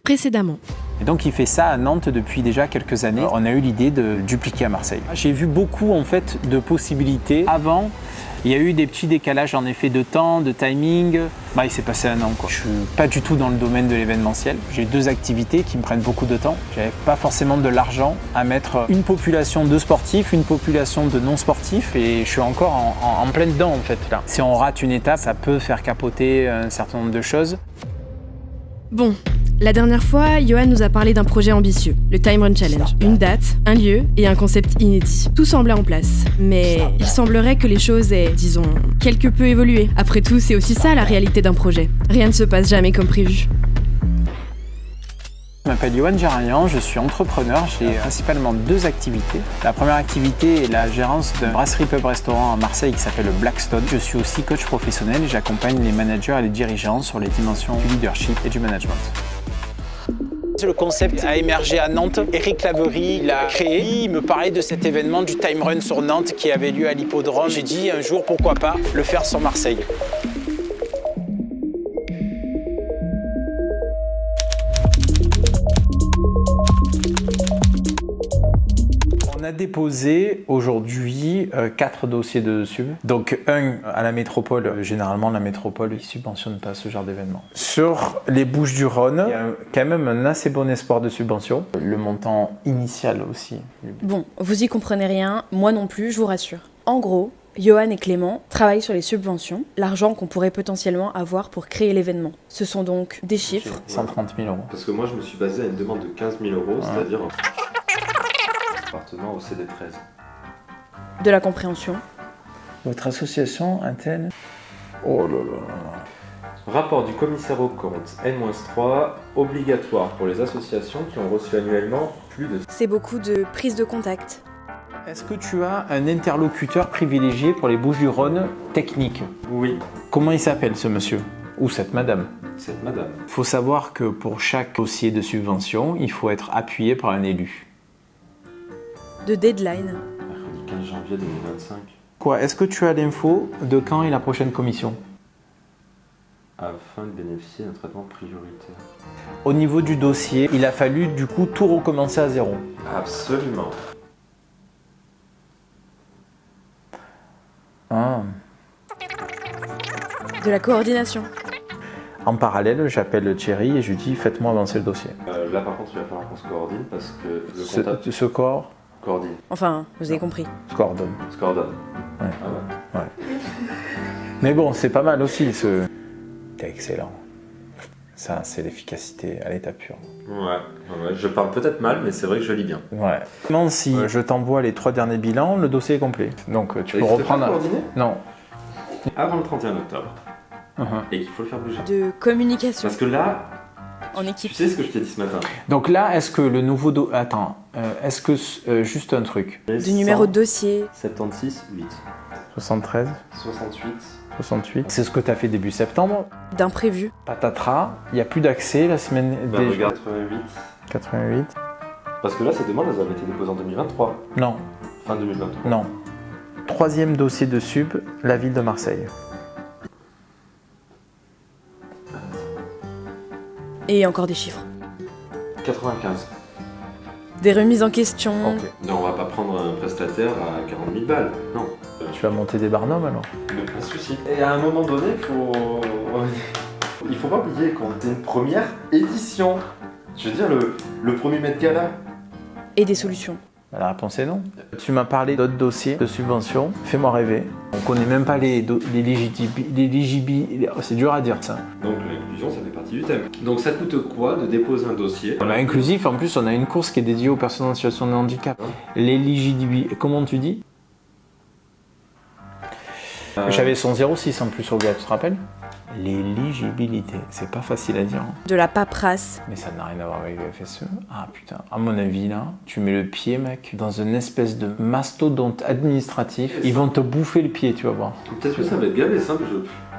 Précédemment. Et donc il fait ça à Nantes depuis déjà quelques années. On a eu l'idée de dupliquer à Marseille. J'ai vu beaucoup en fait de possibilités. Avant, il y a eu des petits décalages en effet de temps, de timing. Il s'est passé un an quoi. Je suis pas du tout dans le domaine de l'événementiel. J'ai 2 activités qui me prennent beaucoup de temps. J'avais pas forcément de l'argent à mettre une population de sportifs, une population de non-sportifs et je suis encore en plein dedans en fait là. Si on rate une étape, ça peut faire capoter un certain nombre de choses. Bon, la dernière fois, Johan nous a parlé d'un projet ambitieux, le Time Run Challenge. Une date, un lieu et un concept inédit. Tout semblait en place, mais il semblerait que les choses aient, disons, quelque peu évolué. Après tout, c'est aussi ça la réalité d'un projet. Rien ne se passe jamais comme prévu. Je m'appelle Johan Géranian, je suis entrepreneur, j'ai principalement 2 activités. La première activité est la gérance d'un brasserie pub restaurant à Marseille qui s'appelle le Blackstone. Je suis aussi coach professionnel et j'accompagne les managers et les dirigeants sur les dimensions du leadership et du management. Le concept a émergé à Nantes. Eric Lavery l'a créé. Il me parlait de cet événement du Time Run sur Nantes qui avait lieu à l'hippodrome. J'ai dit un jour, pourquoi pas, le faire sur Marseille. On a déposé aujourd'hui 4 dossiers de sub. Donc un à la métropole. Généralement, la métropole ne subventionne pas ce genre d'événement. Sur les Bouches-du-Rhône, il y a quand même un assez bon espoir de subvention. Le montant initial aussi. Bon, vous y comprenez rien, moi non plus, je vous rassure. En gros, Johan et Clément travaillent sur les subventions, l'argent qu'on pourrait potentiellement avoir pour créer l'événement. Ce sont donc des chiffres. 130 000 euros. Parce que moi, je me suis basé à une demande de 15 000 euros, c'est-à-dire appartenant au CD13. De la compréhension. Votre association, Intel. Oh là là là. Rapport du commissaire aux comptes N-3, obligatoire pour les associations qui ont reçu annuellement plus de... C'est beaucoup de prise de contact. Est-ce que tu as un interlocuteur privilégié pour les Bouches-du-Rhône technique? Oui, Comment il s'appelle ce monsieur? Ou cette madame? cette madame. Il faut savoir que pour chaque dossier de subvention, il faut être appuyé par un élu. De deadline. Mercredi 15 janvier 2025. Quoi? Est-ce que tu as l'info de quand est la prochaine commission? Afin de bénéficier d'un traitement prioritaire. Au niveau du dossier, il a fallu du coup tout recommencer à zéro. Absolument. Ah. De la coordination. En parallèle, j'appelle Thierry et je lui dis faites-moi avancer le dossier. Là par contre, il va falloir qu'on se coordonne parce que le comptable Ce corps coordine. Enfin, vous avez compris. se coordonne. Se coordonne. Ouais. Ah ouais. Mais bon, c'est pas mal aussi ce. T'es excellent. Ça, c'est l'efficacité à l'état pur. Ouais, je parle peut-être mal, mais c'est vrai que je lis bien. Ouais. Maintenant, si je t'envoie les 3 derniers bilans, le dossier est complet. Donc tu peux reprendre. Coordonné Non. avant le 31 octobre. Uh-huh. Et qu'il faut le faire bouger. De communication. Parce que là, En tu équipe. sais ce que je t'ai dit ce matin. Donc là, est-ce que le nouveau Attends, est-ce que juste un truc. Du numéro de dossier. 76 8 73, 68. 68. C'est ce que tu as fait début septembre. D'imprévu. Patatras, il n'y a plus d'accès la semaine Bah, déjà. regarde 88. 88. Parce que là, ces demandes, elles avaient été déposées en 2023. Non, Fin 2023. non. 3e dossier de sub, la ville de Marseille. Et encore des chiffres. 95. Des remises en question. Ok. Non, on va pas prendre un prestataire à 40 000 balles. Non. Tu vas monter des barnums alors? Pas de souci. Et à un moment donné, il faut pas oublier qu'on était une première édition. Je veux dire, le premier Met Gala. Et des solutions. La réponse est non. Tu m'as parlé d'autres dossiers de subventions. Fais-moi rêver. On connaît même pas l'éligibilité. C'est dur à dire ça. Donc l'inclusion, ça fait partie du thème. Donc ça coûte quoi de déposer un dossier? On a inclusif, en plus on a une course qui est dédiée aux personnes en situation de handicap. L'éligibilité, comment tu dis? J'avais son 06 en plus au gars, tu te rappelles? L'éligibilité, c'est pas facile à dire. Hein. De la paperasse. Mais ça n'a rien à voir avec le FSE. Ah putain, à mon avis là, tu mets le pied mec dans une espèce de mastodonte administratif. Ils vont te bouffer le pied, tu vas voir. Peut-être que ça va être gavé simple.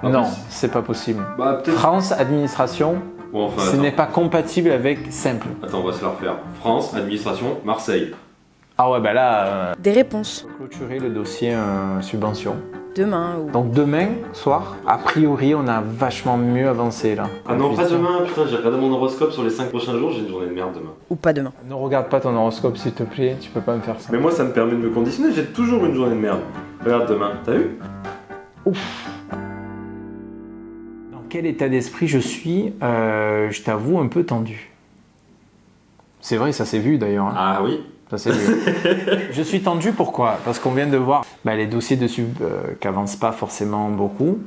Non, c'est pas possible. Bah peut-être. France, administration, Bon, enfin, ce n'est pas compatible avec simple. Attends, on va se la refaire. France, administration, Marseille. Ah ouais, bah là, Des réponses. clôturer le dossier subvention. Demain ou... Donc demain soir, a priori, on a vachement mieux avancé là. Ah non, pas demain, putain, j'ai regardé mon horoscope sur les 5 prochains jours, j'ai une journée de merde demain. Ou pas demain. Ne regarde pas ton horoscope s'il te plaît, tu peux pas me faire ça. Mais moi, ça me permet de me conditionner, j'ai toujours une journée de merde. Regarde demain, t'as vu? Ouf. Dans quel état d'esprit je suis, je t'avoue, un peu tendu. C'est vrai, ça s'est vu d'ailleurs. Hein. Ah oui. Ça s'est vu. Je suis tendu, pourquoi? Parce qu'on vient de voir les dossiers de sub qui n'avancent pas forcément beaucoup.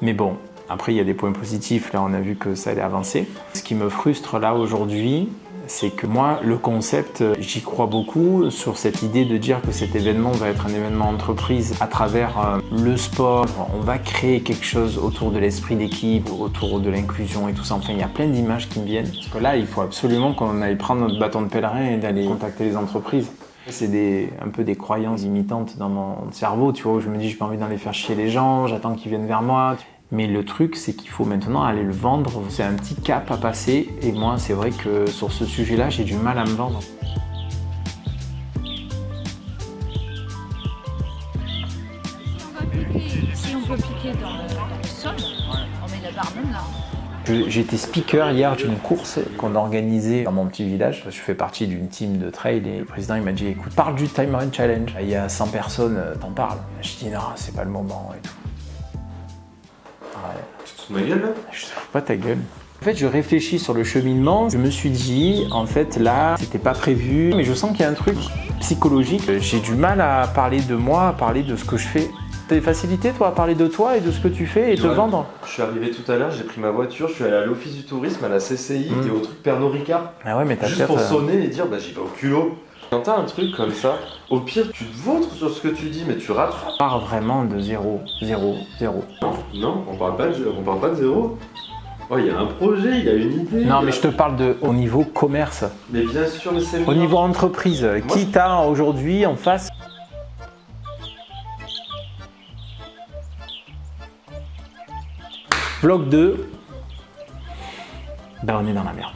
Mais bon, après il y a des points positifs, là on a vu que ça allait avancer. Ce qui me frustre là aujourd'hui, c'est que moi, le concept, j'y crois beaucoup sur cette idée de dire que cet événement va être un événement entreprise à travers le sport. On va créer quelque chose autour de l'esprit d'équipe, autour de l'inclusion et tout ça. Enfin, il y a plein d'images qui me viennent. Parce que là, il faut absolument qu'on aille prendre notre bâton de pèlerin et d'aller contacter les entreprises. C'est un peu des croyances imitantes dans mon cerveau, tu vois, où je me dis, j'ai pas envie d'aller faire chier les gens, j'attends qu'ils viennent vers moi. Mais le truc, c'est qu'il faut maintenant aller le vendre. C'est un petit cap à passer. Et moi, c'est vrai que sur ce sujet-là, j'ai du mal à me vendre. Si on peut piquer dans le sol, on met la barre même là. J'étais speaker hier d'une course qu'on a organisée dans mon petit village. Je fais partie d'une team de trail et le président il m'a dit écoute, parle du Time Run Challenge. Il y a 100 personnes, t'en parles. Je dis non, c'est pas le moment et tout. Ouais. Tu te fous de ma gueule là? Je te fous pas ta gueule. En fait, je réfléchis sur le cheminement. Je me suis dit, en fait, là, c'était pas prévu. Mais je sens qu'il y a un truc psychologique. J'ai du mal à parler de moi, à parler de ce que je fais. T'as des facilités, toi, à parler de toi et de ce que tu fais et te vendre? Je suis arrivé tout à l'heure, j'ai pris ma voiture, je suis allé à l'office du tourisme, à la CCI et au truc Pernod Ricard. Ah ouais, mais t'as juste pour sonner et dire, bah j'y vais au culot. Quand t'as un truc comme ça, au pire, tu te vautres sur ce que tu dis, mais tu rattrapes. On part vraiment de 0, 0, 0. Non, on parle pas de zéro. Oh, il y a un projet, il y a une idée. Non, mais je te parle au niveau commerce. Mais bien sûr, mais c'est au niveau entreprise. Qui t'as aujourd'hui en face? Vlog 2. Ben, on est dans la merde.